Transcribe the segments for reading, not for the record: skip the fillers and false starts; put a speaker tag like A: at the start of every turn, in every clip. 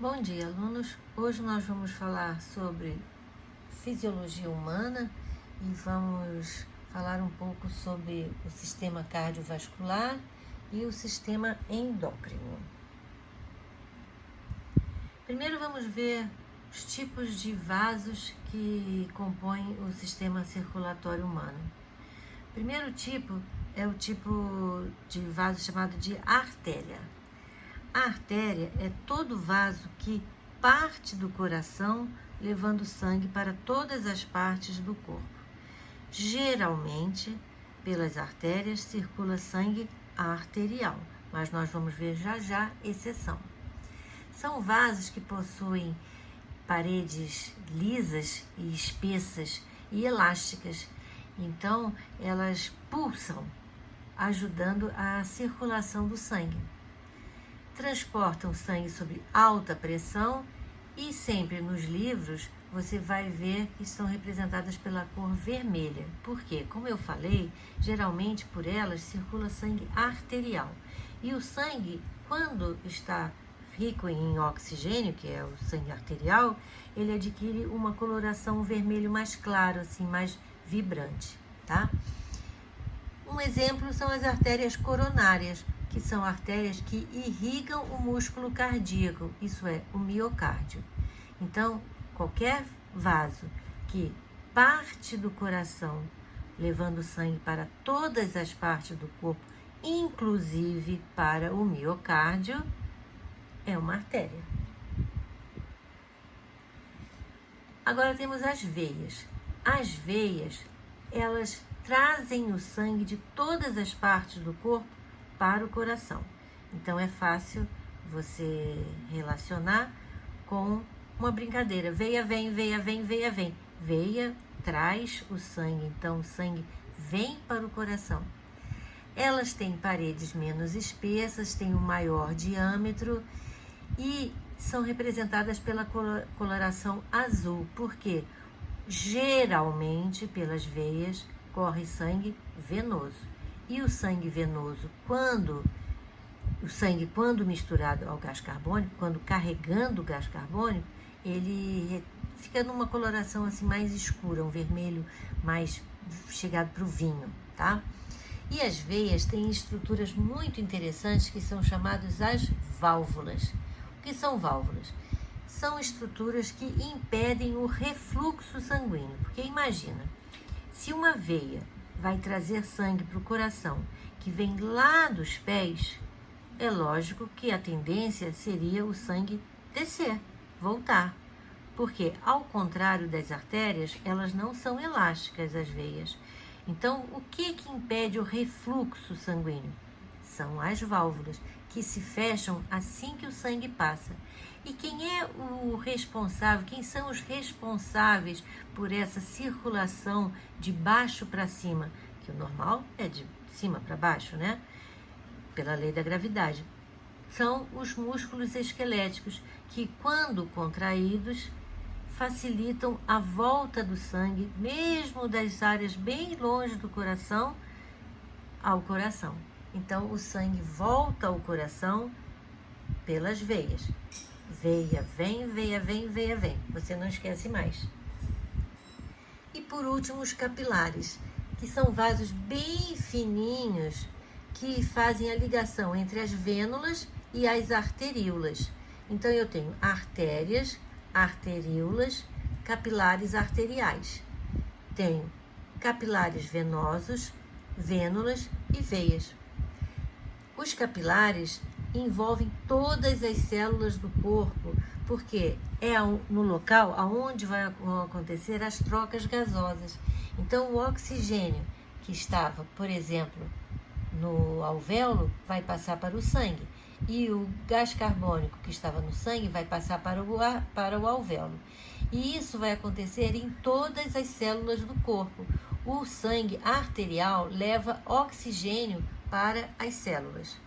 A: Bom dia, alunos. Hoje nós vamos falar sobre fisiologia humana e vamos falar um pouco sobre o sistema cardiovascular e o sistema endócrino. Primeiro vamos ver os tipos de vasos que compõem o sistema circulatório humano. O primeiro tipo é o tipo de vaso chamado de artéria. A artéria é todo vaso que parte do coração, levando sangue para todas as partes do corpo. Geralmente, pelas artérias circula sangue arterial, mas nós vamos ver já exceção. São vasos que possuem paredes lisas e espessas e elásticas, então elas pulsam, ajudando a circulação do sangue. Transportam sangue sob alta pressão e sempre nos livros você vai ver que estão representadas pela cor vermelha. Por quê? Como eu falei, geralmente por elas circula sangue arterial. E o sangue, quando está rico em oxigênio, que é o sangue arterial, ele adquire uma coloração vermelho mais claro, assim, mais vibrante, tá? Um exemplo são as artérias coronárias, que são artérias que irrigam o músculo cardíaco, isso é, o miocárdio. Então, qualquer vaso que parte do coração, levando sangue para todas as partes do corpo, inclusive para o miocárdio, é uma artéria. Agora temos as veias. As veias, elas trazem o sangue de todas as partes do corpo para o coração. Então é fácil você relacionar com uma brincadeira. Veia vem, veia vem, veia vem. Veia traz o sangue, então o sangue vem para o coração. Elas têm paredes menos espessas, têm um maior diâmetro e são representadas pela coloração azul, porque geralmente pelas veias corre sangue venoso. E o sangue venoso, quando misturado ao gás carbônico, quando carregando o gás carbônico, ele fica numa coloração assim mais escura, um vermelho mais chegado para o vinho, tá? E as veias têm estruturas muito interessantes que são chamadas as válvulas. O que são válvulas? São estruturas que impedem o refluxo sanguíneo, porque imagina, se uma veia vai trazer sangue para o coração, que vem lá dos pés, é lógico que a tendência seria o sangue descer, voltar. Porque, ao contrário das artérias, elas não são elásticas, as veias. Então, o que impede o refluxo sanguíneo? São as válvulas, que se fecham assim que o sangue passa. E quem é o responsável, quem são os responsáveis por essa circulação de baixo para cima? Que o normal é de cima para baixo, né? Pela lei da gravidade. São os músculos esqueléticos, que quando contraídos, facilitam a volta do sangue, mesmo das áreas bem longe do coração, ao coração. Então, o sangue volta ao coração pelas veias. Veia vem, veia vem, veia vem. Você não esquece mais. E por último, os capilares, que são vasos bem fininhos que fazem a ligação entre as vênulas e as arteríolas. Então, eu tenho artérias, arteríolas, capilares arteriais. Tenho capilares venosos, vênulas e veias. Os capilares envolvem todas as células do corpo, porque é no local onde vão acontecer as trocas gasosas. Então, o oxigênio que estava, por exemplo, no alvéolo, vai passar para o sangue. E o gás carbônico que estava no sangue vai passar para o alvéolo. E isso vai acontecer em todas as células do corpo. O sangue arterial leva oxigênio para as células.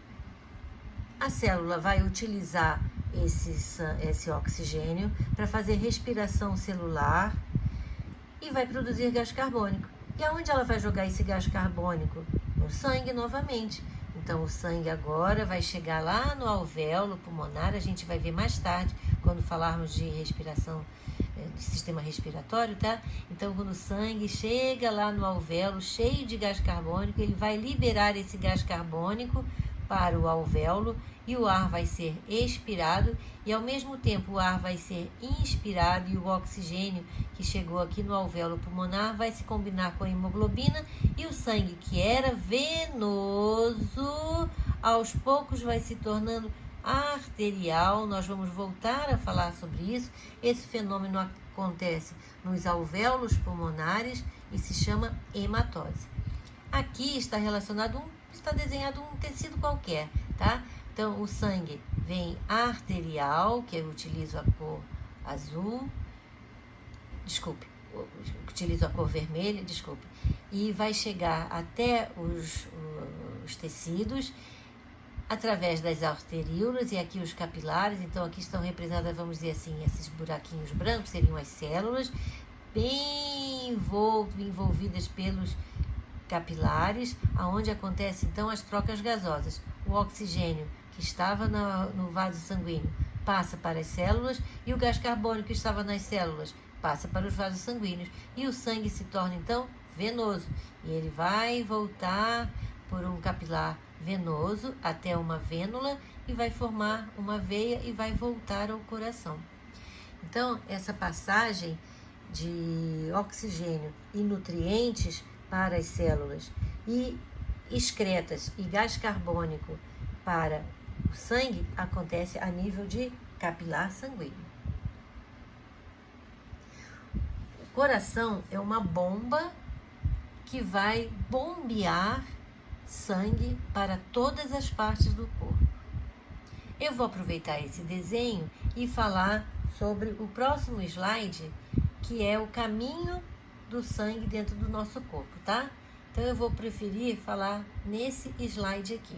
A: A célula vai utilizar esse oxigênio para fazer respiração celular e vai produzir gás carbônico. E aonde ela vai jogar esse gás carbônico? No sangue novamente. Então, o sangue agora vai chegar lá no alvéolo pulmonar, a gente vai ver mais tarde, quando falarmos de respiração, do sistema respiratório, tá? Então, quando o sangue chega lá no alvéolo, cheio de gás carbônico, ele vai liberar esse gás carbônico para o alvéolo e o ar vai ser expirado e ao mesmo tempo o ar vai ser inspirado e o oxigênio que chegou aqui no alvéolo pulmonar vai se combinar com a hemoglobina e o sangue que era venoso aos poucos vai se tornando arterial. Nós vamos voltar a falar sobre isso. Esse fenômeno acontece nos alvéolos pulmonares e se chama hematose. Aqui está desenhado um tecido qualquer, tá? Então, o sangue vem arterial, que eu utilizo a cor azul, utilizo a cor vermelha, e vai chegar até os tecidos através das arteríolas e aqui os capilares. Então, aqui estão representadas, vamos dizer assim, esses buraquinhos brancos, seriam as células, bem envolvidas pelos capilares, aonde acontecem então as trocas gasosas. O oxigênio que estava no vaso sanguíneo passa para as células e o gás carbônico que estava nas células passa para os vasos sanguíneos e o sangue se torna então venoso e ele vai voltar por um capilar venoso até uma vênula e vai formar uma veia e vai voltar ao coração. Então, essa passagem de oxigênio e nutrientes para as células e excretas e gás carbônico para o sangue acontece a nível de capilar sanguíneo. O coração é uma bomba que vai bombear sangue para todas as partes do corpo. Eu vou aproveitar esse desenho e falar sobre o próximo slide, que é o caminho do sangue dentro do nosso corpo, tá? Então, eu vou preferir falar nesse slide aqui.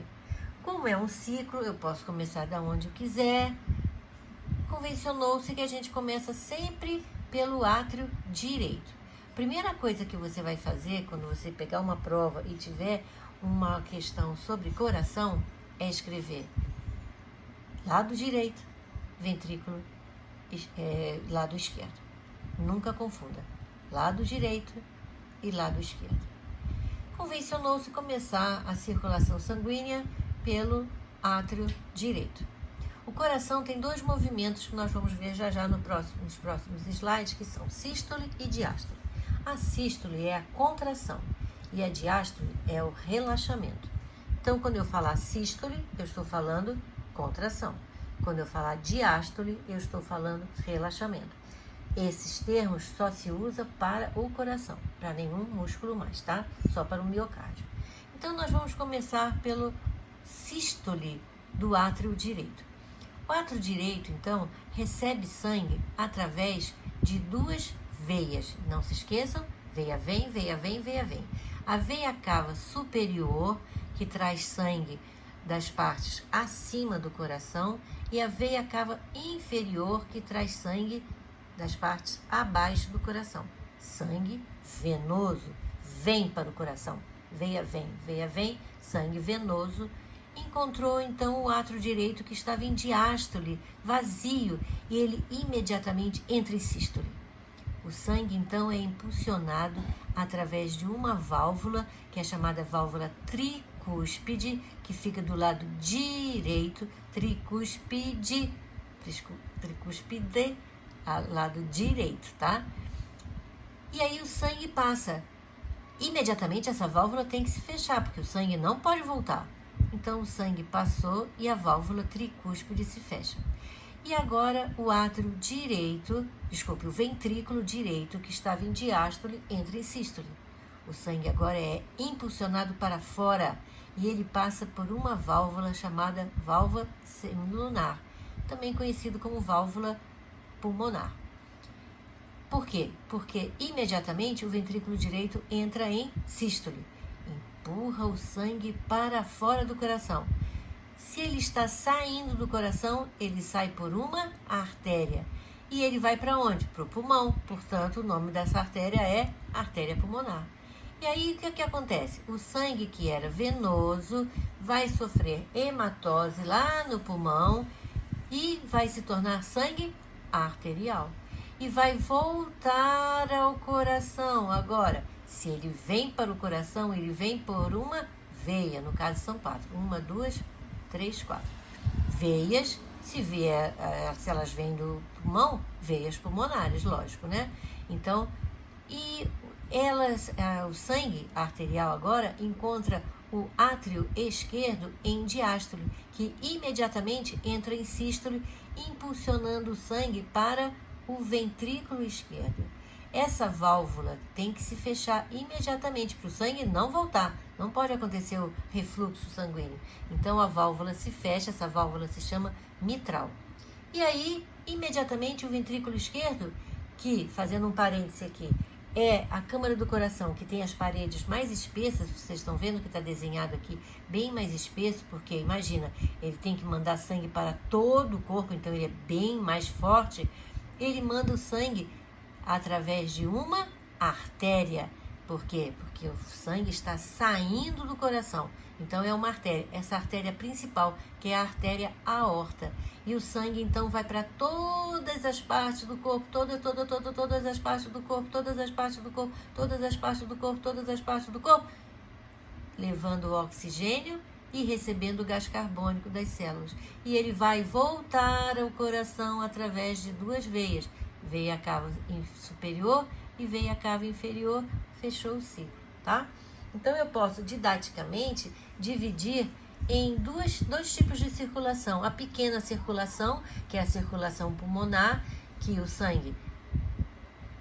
A: Como é um ciclo, eu posso começar da onde eu quiser. Convencionou-se que a gente começa sempre pelo átrio direito. Primeira coisa que você vai fazer quando você pegar uma prova e tiver uma questão sobre coração é escrever lado direito, ventrículo, lado esquerdo. Nunca confunda. Lado direito e lado esquerdo. Convencionou-se começar a circulação sanguínea pelo átrio direito. O coração tem dois movimentos que nós vamos ver já nos próximos slides, que são sístole e diástole. A sístole é a contração e a diástole é o relaxamento. Então, quando eu falar sístole, eu estou falando contração. Quando eu falar diástole, eu estou falando relaxamento. Esses termos só se usa para o coração, para nenhum músculo mais, tá? Só para o miocárdio. Então, nós vamos começar pelo sístole do átrio direito. O átrio direito, então, recebe sangue através de duas veias. Não se esqueçam, veia vem, veia vem, veia vem. A veia cava superior, que traz sangue das partes acima do coração, e a veia cava inferior, que traz sangue das partes abaixo do coração. Sangue venoso vem para o coração. Veia vem, sangue venoso. Encontrou então o átrio direito que estava em diástole, vazio, e ele imediatamente entra em sístole. O sangue então é impulsionado através de uma válvula, que é chamada válvula tricúspide, que fica do lado direito, tricúspide, lado direito, tá? E aí o sangue passa. Imediatamente essa válvula tem que se fechar, porque o sangue não pode voltar. Então o sangue passou e a válvula tricúspide se fecha. E agora o átrio direito, o ventrículo direito, que estava em diástole, entra em sístole. O sangue agora é impulsionado para fora e ele passa por uma válvula chamada válvula semilunar, também conhecido como válvula pulmonar. Por quê? Porque imediatamente o ventrículo direito entra em sístole, empurra o sangue para fora do coração. Se ele está saindo do coração, ele sai por uma artéria. E ele vai para onde? Para o pulmão. Portanto, o nome dessa artéria é artéria pulmonar. E aí, o que é que acontece? O sangue que era venoso vai sofrer hematose lá no pulmão e vai se tornar sangue arterial. E vai voltar ao coração. Agora, se ele vem para o coração, ele vem por uma veia. No caso, são 4. 1, 2, 3, 4. Veias, se elas vêm do pulmão, veias pulmonares, lógico, né? Então, e o sangue arterial agora encontra o átrio esquerdo em diástole, que imediatamente entra em sístole, impulsionando o sangue para o ventrículo esquerdo. Essa válvula tem que se fechar imediatamente para o sangue não voltar. Não pode acontecer o refluxo sanguíneo. Então a válvula se fecha, essa válvula se chama mitral. E aí, imediatamente o ventrículo esquerdo, que, fazendo um parêntese aqui, é a câmara do coração que tem as paredes mais espessas, vocês estão vendo que está desenhado aqui, bem mais espesso, porque imagina, ele tem que mandar sangue para todo o corpo, então ele é bem mais forte. Ele manda o sangue através de uma artéria. Por quê? Porque o sangue está saindo do coração. Então é uma artéria, essa artéria principal, que é a artéria aorta. E o sangue então vai para todas as partes do corpo, todas as partes do corpo, todas as partes do corpo, todas as partes do corpo, todas as partes do corpo, levando o oxigênio e recebendo o gás carbônico das células. E ele vai voltar ao coração através de 2 veias, veia cava superior e veia cava inferior, fechou o ciclo, tá? Então eu posso didaticamente dividir em dois tipos de circulação. A pequena circulação, que é a circulação pulmonar, que o sangue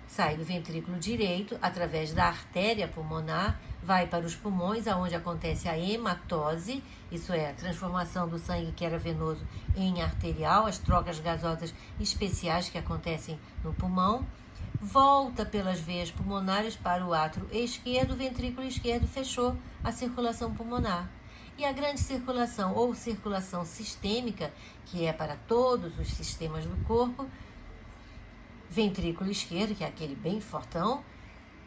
A: sai do ventrículo direito através da artéria pulmonar, vai para os pulmões, aonde acontece a hematose, isso é a transformação do sangue que era venoso em arterial, as trocas gasosas especiais que acontecem no pulmão, volta pelas veias pulmonares para o átrio esquerdo, o ventrículo esquerdo fechou a circulação pulmonar. E a grande circulação, ou circulação sistêmica, que é para todos os sistemas do corpo, ventrículo esquerdo, que é aquele bem fortão,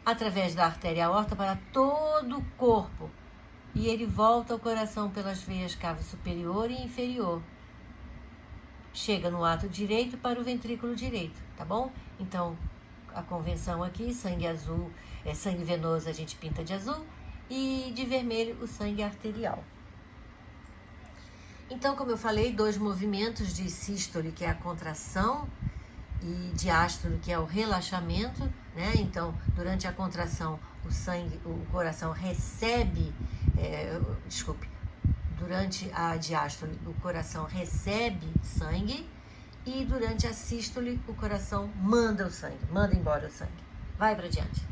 A: através da artéria aorta para todo o corpo. E ele volta ao coração pelas veias cava superior e inferior. Chega no átrio direito para o ventrículo direito, tá bom? Então, a convenção aqui, sangue azul, sangue venoso a gente pinta de azul, e de vermelho o sangue arterial. Então, como eu falei, 2 movimentos de sístole, que é a contração, e diástole, que é o relaxamento, né? Então, durante a contração, o coração recebe, durante a diástole, o coração recebe sangue, e durante a sístole, o coração manda o sangue, manda embora o sangue, vai para diante.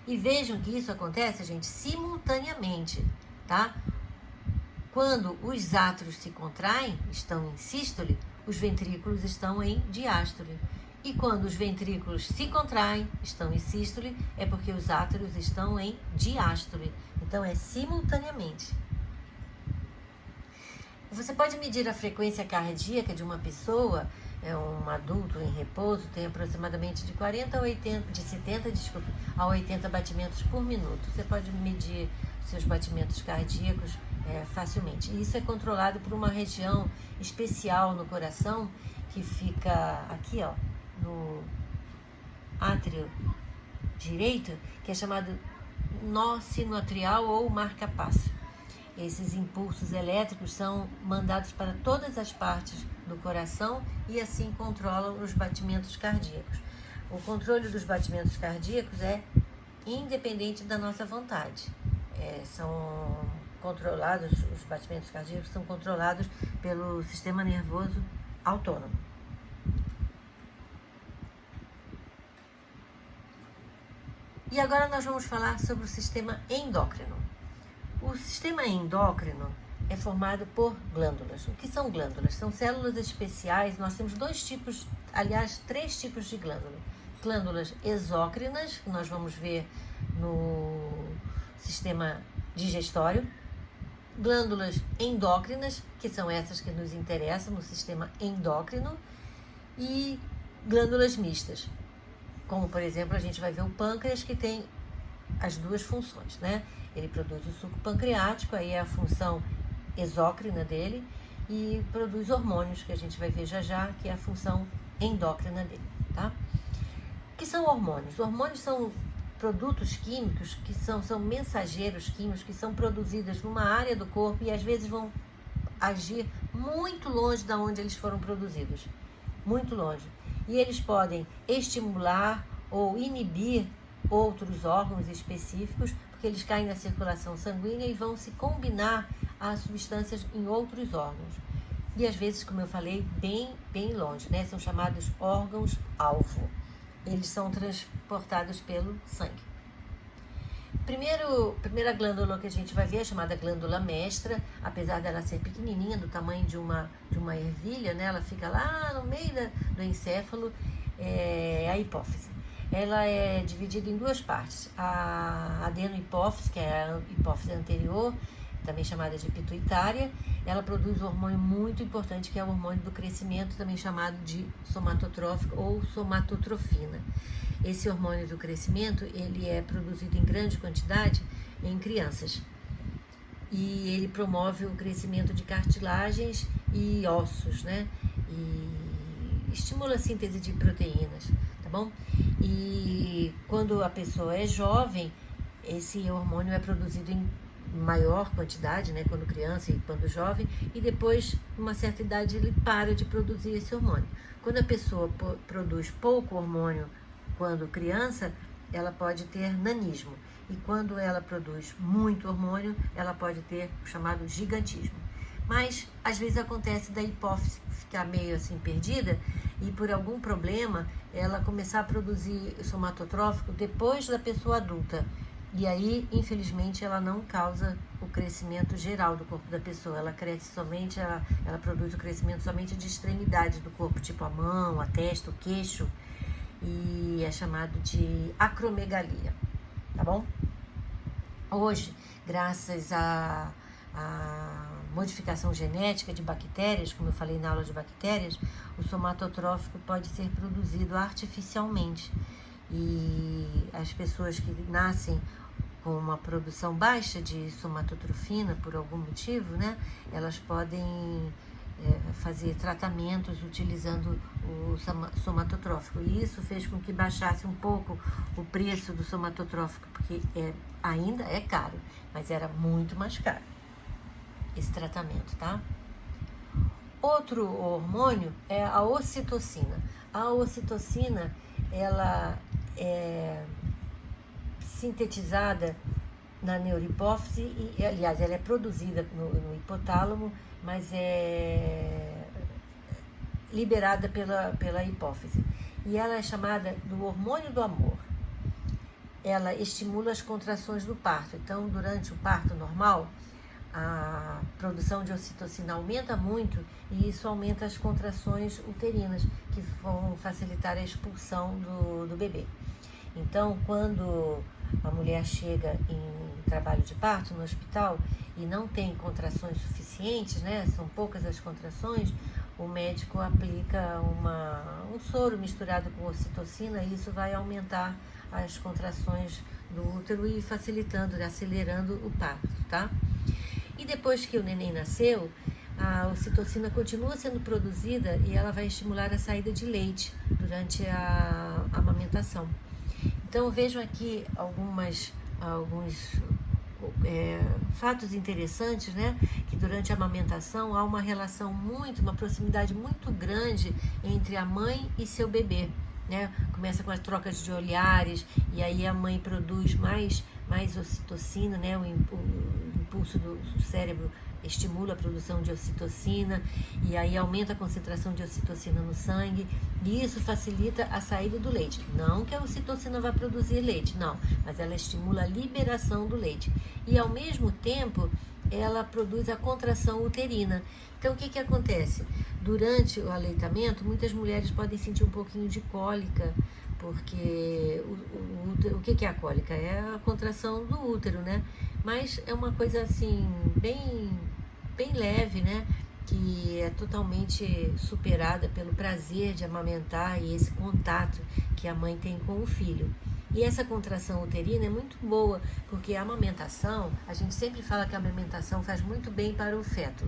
A: E vejam que isso acontece, gente, simultaneamente, tá? Quando os átrios se contraem, estão em sístole, os ventrículos estão em diástole. E quando os ventrículos se contraem, estão em sístole, é porque os átrios estão em diástole. Então, é simultaneamente. Você pode medir a frequência cardíaca de uma pessoa, um adulto em repouso, tem aproximadamente de 70 a 80 batimentos por minuto. Você pode medir seus batimentos cardíacos facilmente. E isso é controlado por uma região especial no coração, que fica aqui, ó, no átrio direito, que é chamado nó sinoatrial ou marca-passo. Esses impulsos elétricos são mandados para todas as partes do coração e assim controlam os batimentos cardíacos. O controle dos batimentos cardíacos é independente da nossa vontade. Os batimentos cardíacos são controlados pelo sistema nervoso autônomo. E agora nós vamos falar sobre o sistema endócrino. O sistema endócrino é formado por glândulas. O que são glândulas? São células especiais. Nós temos 3 tipos de glândula. Glândulas exócrinas, que nós vamos ver no sistema digestório. Glândulas endócrinas, que são essas que nos interessam no sistema endócrino. E glândulas mistas, como por exemplo a gente vai ver o pâncreas, que tem as duas funções, né? Ele produz o suco pancreático, aí é a função exócrina dele, e produz hormônios, que a gente vai ver já já, que é a função endócrina dele, tá? O que são hormônios? Hormônios são produtos químicos que são mensageiros químicos que são produzidos numa área do corpo e às vezes vão agir muito longe da onde eles foram produzidos, muito longe. E eles podem estimular ou inibir outros órgãos específicos, porque eles caem na circulação sanguínea e vão se combinar a substâncias em outros órgãos. E às vezes, como eu falei, bem longe, né? São chamados órgãos-alvo. Eles são transportados pelo sangue. Primeira glândula que a gente vai ver é chamada glândula mestra, apesar dela ser pequenininha, do tamanho de uma ervilha, né? Ela fica lá no meio do encéfalo, é a hipófise. Ela é dividida em duas partes, a adenohipófise, que é a hipófise anterior, também chamada de pituitária. Ela produz um hormônio muito importante, que é o hormônio do crescimento, também chamado de somatotrófico ou somatotrofina. Esse hormônio do crescimento, ele é produzido em grande quantidade em crianças. E ele promove o crescimento de cartilagens e ossos, né? E estimula a síntese de proteínas, tá bom? E quando a pessoa é jovem, esse hormônio é produzido em maior quantidade, né, quando criança e quando jovem, e depois, numa certa idade, ele para de produzir esse hormônio. Quando a pessoa produz pouco hormônio quando criança, ela pode ter nanismo, e quando ela produz muito hormônio, ela pode ter o chamado gigantismo. Mas, às vezes acontece da hipófise ficar meio assim perdida, e por algum problema, ela começar a produzir somatotrófico depois da pessoa adulta. E aí, infelizmente, ela não causa o crescimento geral do corpo da pessoa. Ela cresce somente, ela produz o crescimento somente de extremidades do corpo, tipo a mão, a testa, o queixo. E é chamado de acromegalia, tá bom? Hoje, graças à modificação genética de bactérias, como eu falei na aula de bactérias, o somatotrófico pode ser produzido artificialmente. E as pessoas que nascem com uma produção baixa de somatotrofina, por algum motivo, né, elas podem fazer tratamentos utilizando o somatotrófico. E isso fez com que baixasse um pouco o preço do somatotrófico, porque ainda é caro, mas era muito mais caro esse tratamento, tá? Outro hormônio é a ocitocina. A ocitocina, ela é sintetizada na neurohipófise e, aliás, ela é produzida no hipotálamo, mas é liberada pela hipófise. E ela é chamada do hormônio do amor. Ela estimula as contrações do parto. Então, durante o parto normal, a produção de ocitocina aumenta muito e isso aumenta as contrações uterinas, que vão facilitar a expulsão do bebê. Então, quando a mulher chega em trabalho de parto no hospital e não tem contrações suficientes, né, são poucas as contrações, o médico aplica um soro misturado com ocitocina e isso vai aumentar as contrações do útero e facilitando, acelerando o parto, tá? E depois que o neném nasceu, a ocitocina continua sendo produzida e ela vai estimular a saída de leite durante a amamentação. Então, vejam aqui alguns fatos interessantes, né? Que durante a amamentação há uma relação uma proximidade muito grande entre a mãe e seu bebê, né? Começa com as trocas de olhares e aí a mãe produz mais ocitocina, né? O impulso do cérebro estimula a produção de ocitocina e aí aumenta a concentração de ocitocina no sangue e isso facilita a saída do leite. Não que a ocitocina vá produzir leite, não, mas ela estimula a liberação do leite e ao mesmo tempo ela produz a contração uterina. Então o que acontece? Durante o aleitamento, muitas mulheres podem sentir um pouquinho de cólica, porque o que é a cólica? É a contração do útero, né? Mas é uma coisa assim, bem leve, né? Que é totalmente superada pelo prazer de amamentar e esse contato que a mãe tem com o filho. E essa contração uterina é muito boa, porque a amamentação, a gente sempre fala que a amamentação faz muito bem para o feto,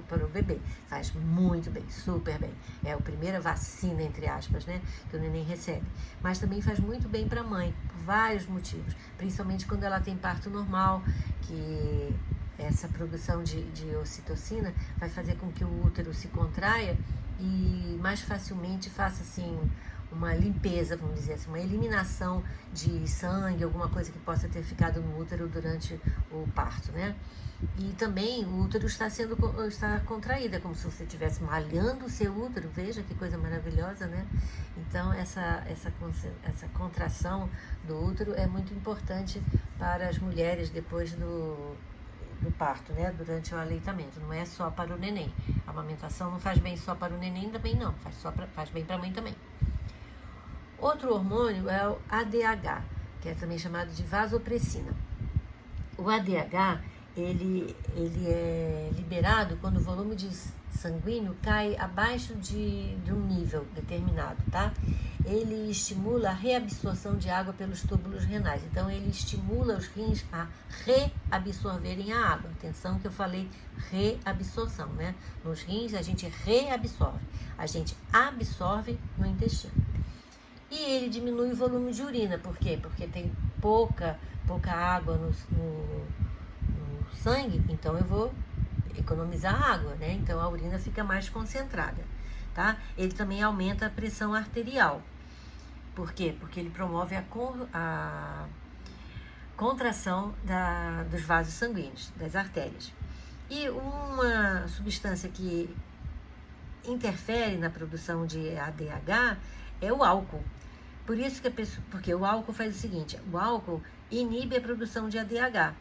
A: para o bebê. Faz muito bem, super bem. É a primeira vacina, entre aspas, né, que o neném recebe. Mas também faz muito bem para a mãe, por vários motivos. Principalmente quando ela tem parto normal, que essa produção de ocitocina vai fazer com que o útero se contraia e mais facilmente faça assim uma limpeza, vamos dizer assim, uma eliminação de sangue, alguma coisa que possa ter ficado no útero durante o parto, né? E também o útero está contraído, é como se você estivesse malhando o seu útero, veja que coisa maravilhosa, né? Então essa contração do útero é muito importante para as mulheres depois do parto, né? Durante o aleitamento, não é só para o neném. A amamentação não faz bem só para o neném também não, faz bem para a mãe também. Outro hormônio é o ADH, que é também chamado de vasopressina. O ADH, ele é liberado quando o volume sanguíneo cai abaixo de um nível determinado, tá? Ele estimula a reabsorção de água pelos túbulos renais. Então, ele estimula os rins a reabsorverem a água. Atenção que eu falei reabsorção, né? Nos rins, a gente reabsorve. A gente absorve no intestino. E ele diminui o volume de urina. Por quê? Porque tem pouca água no sangue, então eu vou economizar água, né? Então a urina fica mais concentrada, tá? Ele também aumenta a pressão arterial. Por quê? Porque ele promove a contração dos vasos sanguíneos, das artérias. E uma substância que interfere na produção de ADH é o álcool. Por isso que porque o álcool faz o seguinte, o álcool inibe a produção de ADH.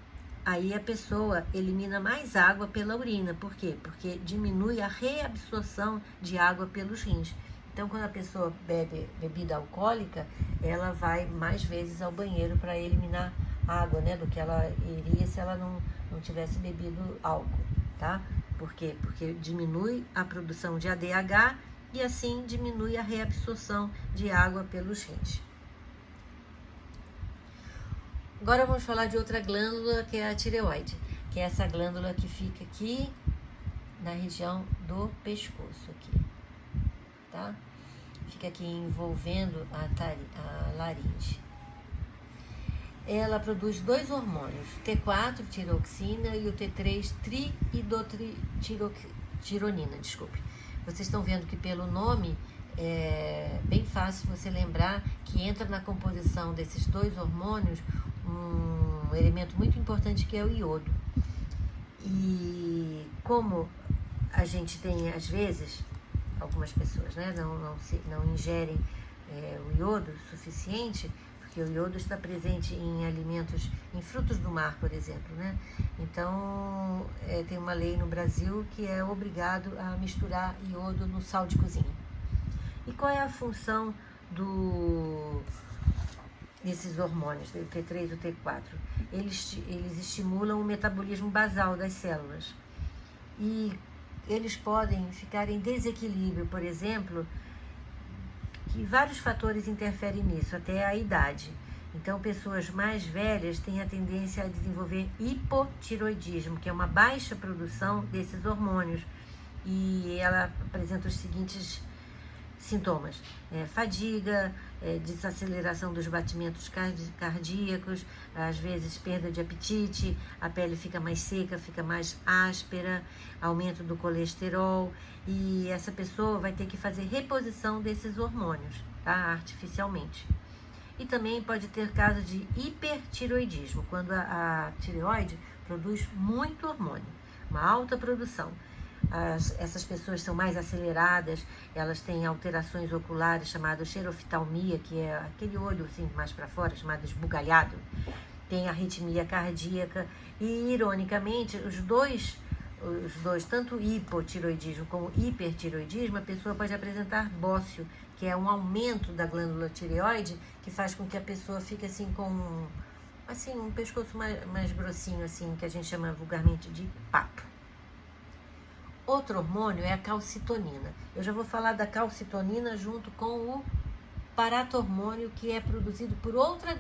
A: Aí a pessoa elimina mais água pela urina. Por quê? Porque diminui a reabsorção de água pelos rins. Então, quando a pessoa bebe bebida alcoólica, ela vai mais vezes ao banheiro para eliminar água, né? Do que ela iria se ela não tivesse bebido álcool, tá? Por quê? Porque diminui a produção de ADH e assim diminui a reabsorção de água pelos rins. Agora vamos falar de outra glândula, que é a tireoide, que é essa glândula que fica aqui na região do pescoço, aqui, tá? Fica aqui envolvendo a laringe. Ela produz dois hormônios, T4, tiroxina, e o T3, triidotironina, desculpe. Vocês estão vendo que pelo nome é bem fácil você lembrar que entra na composição desses dois hormônios um elemento muito importante que é o iodo. E como a gente tem, às vezes, algumas pessoas, né, não ingerem o iodo suficiente, porque o iodo está presente em alimentos, em frutos do mar, por exemplo, né? Então, tem uma lei no Brasil que é obrigado a misturar iodo no sal de cozinha. E qual é a função desses hormônios, o T3 e o T4? Eles estimulam o metabolismo basal das células. E eles podem ficar em desequilíbrio, por exemplo, que vários fatores interferem nisso, até a idade. Então, pessoas mais velhas têm a tendência a desenvolver hipotiroidismo, que é uma baixa produção desses hormônios. E ela apresenta os seguintes sintomas: fadiga, desaceleração dos batimentos cardíacos, às vezes perda de apetite, a pele fica mais seca, fica mais áspera, aumento do colesterol, e essa pessoa vai ter que fazer reposição desses hormônios, tá? Artificialmente. E também pode ter caso de hipertiroidismo, quando a tireoide produz muito hormônio, uma alta produção. Essas pessoas são mais aceleradas, elas têm alterações oculares chamadas xeroftalmia, que é aquele olho assim mais para fora, chamado esbugalhado. Tem arritmia cardíaca e, ironicamente, os dois, tanto hipotiroidismo como hipertiroidismo, a pessoa pode apresentar bócio, que é um aumento da glândula tireoide, que faz com que a pessoa fique assim com um pescoço mais grossinho, assim, que a gente chama vulgarmente de papo. Outro hormônio é a calcitonina. Eu já vou falar da calcitonina junto com o paratormônio que é produzido por outras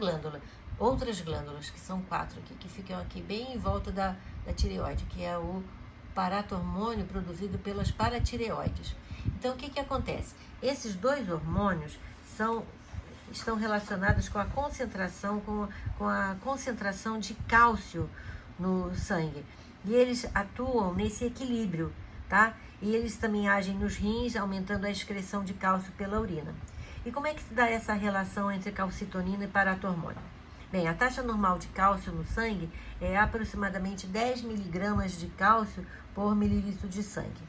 A: glândulas, que são 4 aqui, que ficam aqui bem em volta da tireoide, que é o paratormônio produzido pelas paratireoides. Então, o que acontece? Esses 2 hormônios estão relacionados com a concentração de cálcio no sangue. E eles atuam nesse equilíbrio, tá? E eles também agem nos rins, aumentando a excreção de cálcio pela urina. E como é que se dá essa relação entre calcitonina e paratormônio? Bem, a taxa normal de cálcio no sangue é aproximadamente 10 miligramas de cálcio por mililitro de sangue.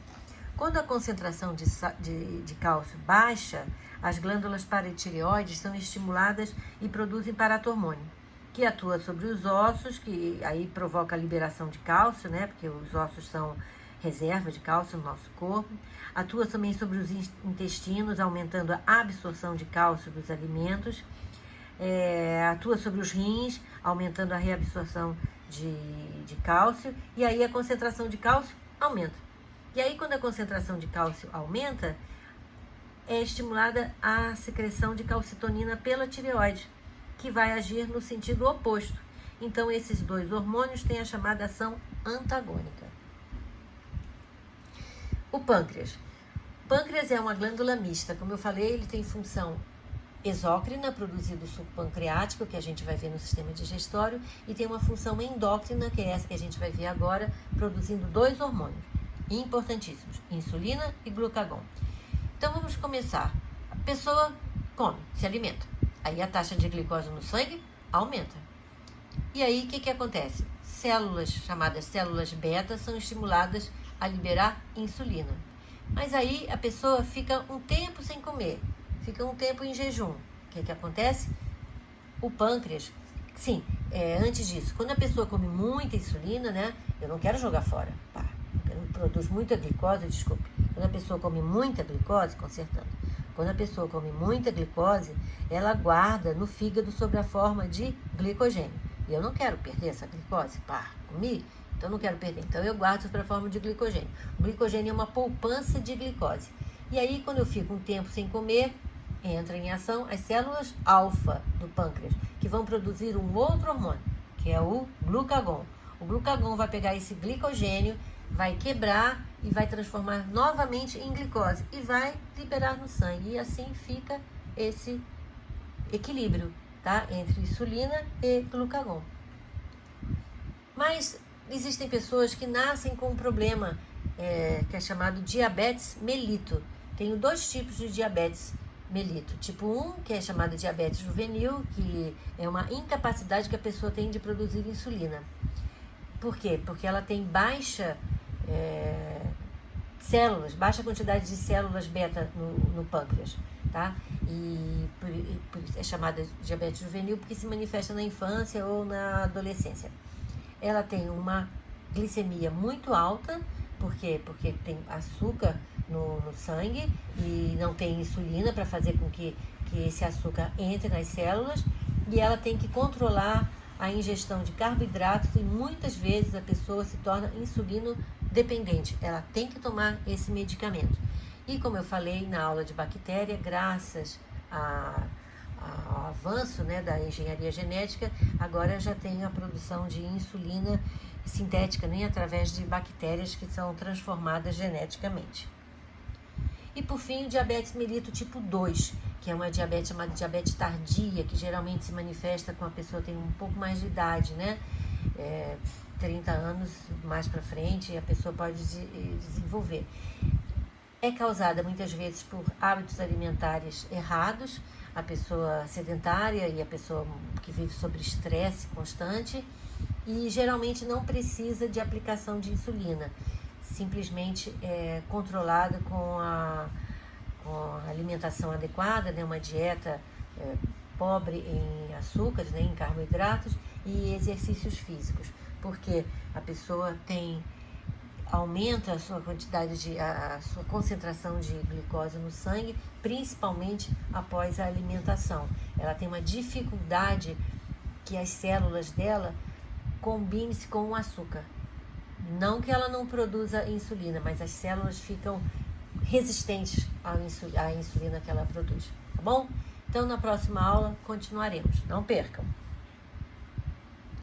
A: Quando a concentração de cálcio baixa, as glândulas paratireoides são estimuladas e produzem paratormônio, que atua sobre os ossos, que aí provoca a liberação de cálcio, né? Porque os ossos são reserva de cálcio no nosso corpo. Atua também sobre os intestinos, aumentando a absorção de cálcio dos alimentos. Atua sobre os rins, aumentando a reabsorção de cálcio. E aí a concentração de cálcio aumenta. E aí, quando a concentração de cálcio aumenta, é estimulada a secreção de calcitonina pela tireoide, que vai agir no sentido oposto. Então, esses 2 hormônios têm a chamada ação antagônica. O pâncreas. O pâncreas é uma glândula mista. Como eu falei, ele tem função exócrina, produzido o suco pancreático, que a gente vai ver no sistema digestório, e tem uma função endócrina, que é essa que a gente vai ver agora, produzindo 2 hormônios importantíssimos, insulina e glucagon. Então vamos começar. A pessoa come, se alimenta. Aí a taxa de glicose no sangue aumenta. E aí o que acontece? Células chamadas células beta são estimuladas a liberar insulina. Mas aí a pessoa fica um tempo sem comer, fica um tempo em jejum. O que acontece? O pâncreas, sim, antes disso, quando a pessoa come muita insulina, né? Eu não quero jogar fora, pá. Produz muita glicose, desculpe. Quando a pessoa come muita glicose, consertando. Quando a pessoa come muita glicose, ela guarda no fígado sob a forma de glicogênio. E eu não quero perder essa glicose, comi, então não quero perder. Então eu guardo sob a forma de glicogênio. O glicogênio é uma poupança de glicose. E aí, quando eu fico um tempo sem comer, entra em ação as células alfa do pâncreas, que vão produzir um outro hormônio, que é o glucagon. O glucagon vai pegar esse glicogênio, vai quebrar e vai transformar novamente em glicose e vai liberar no sangue. E assim fica esse equilíbrio, tá? Entre insulina e glucagon. Mas existem pessoas que nascem com um problema que é chamado diabetes melito. Tenho 2 tipos de diabetes melito. Tipo 1, que é chamado diabetes juvenil, que é uma incapacidade que a pessoa tem de produzir insulina. Por quê? Porque ela tem baixa quantidade de células beta no pâncreas, tá? E por isso é chamada diabetes juvenil, porque se manifesta na infância ou na adolescência. Ela tem uma glicemia muito alta, por quê? Porque tem açúcar no sangue e não tem insulina para fazer com que esse açúcar entre nas células, e ela tem que controlar a ingestão de carboidratos e muitas vezes a pessoa se torna insulino dependente. Ela tem que tomar esse medicamento. E como eu falei na aula de bactéria, graças ao avanço, né, da engenharia genética, agora já tem a produção de insulina sintética, nem através de bactérias que são transformadas geneticamente. E por fim, o diabetes melito tipo 2, que é uma diabetes chamada diabetes tardia, que geralmente se manifesta quando a pessoa tem um pouco mais de idade, né? 30 anos mais para frente, a pessoa pode desenvolver. É causada muitas vezes por hábitos alimentares errados, a pessoa sedentária e a pessoa que vive sob estresse constante, e geralmente não precisa de aplicação de insulina, simplesmente é controlada com a alimentação adequada, né, uma dieta pobre em açúcares, né, em carboidratos e exercícios físicos, porque a pessoa aumenta a sua a sua concentração de glicose no sangue, principalmente após a alimentação. Ela tem uma dificuldade que as células dela combinem-se com o açúcar. Não que ela não produza insulina, mas as células ficam resistentes à insulina que ela produz, tá bom? Então, na próxima aula, continuaremos. Não percam!